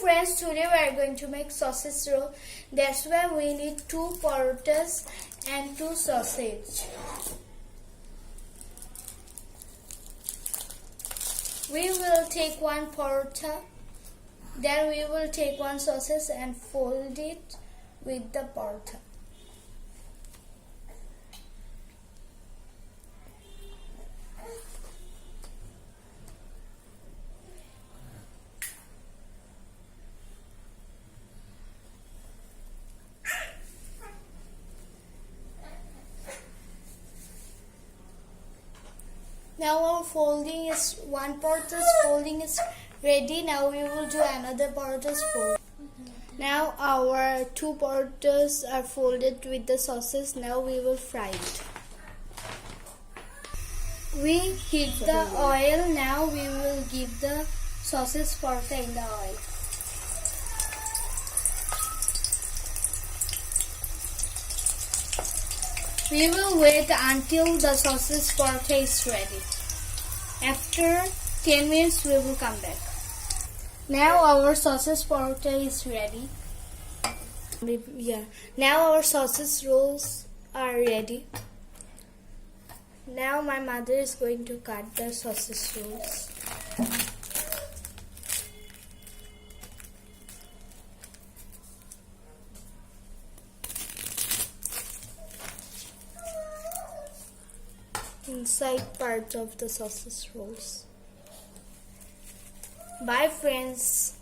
friends, today we are going to make sausage roll. That's why we need 2 paratas and 2 sausage. We will take 1 parata, then we will take 1 sausage and fold it with the parata. Now our folding is 1 parata's folding is ready. Now we will do another parata's fold. Now our 2 paratas are folded with the sausage. Now we will fry it. We heat the oil. Now we will give the sausage parata in the oil. We will wait until the sausage parata is ready. After 10 minutes we will come back. Now our sausage parata is ready. Now our sausage rolls are ready. Now my mother is going to cut the sausage rolls. Inside part of the sausage rolls. Bye friends.